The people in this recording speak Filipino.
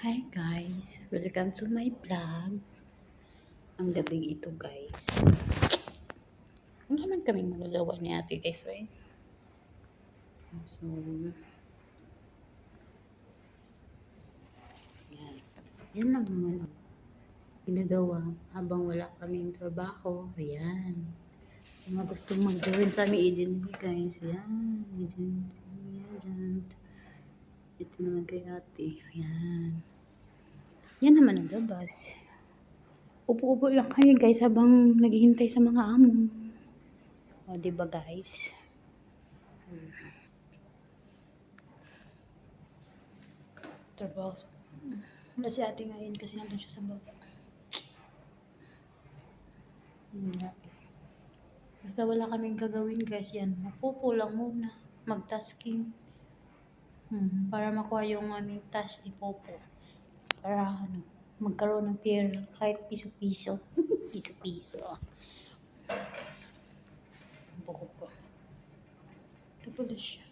Hi guys, welcome to my vlog. Ang gabing ito guys. Ano naman kami magagawa ni Ate Desway? So, yan. Yan lang naman ang ginagawa habang wala kaming trabaho. Ayan. So, mga gustong mag-join sa aming agency guys. Yan. Agency. Agent. Ito naman kay ate. Ayan. Yan naman ang labas. Upo-upo lang kami guys habang naghihintay sa mga amo. O, diba guys? Trabaho. Wala si ate ngayon kasi nandun siya sa baba. Basta wala kaming gagawin guys yan. Mapupo lang muna. Mag-tasking. Para makuha yung aming task ni Popo. Para magkaroon ng pera kahit piso-piso. Piso-piso. Popo. Ito pala siya.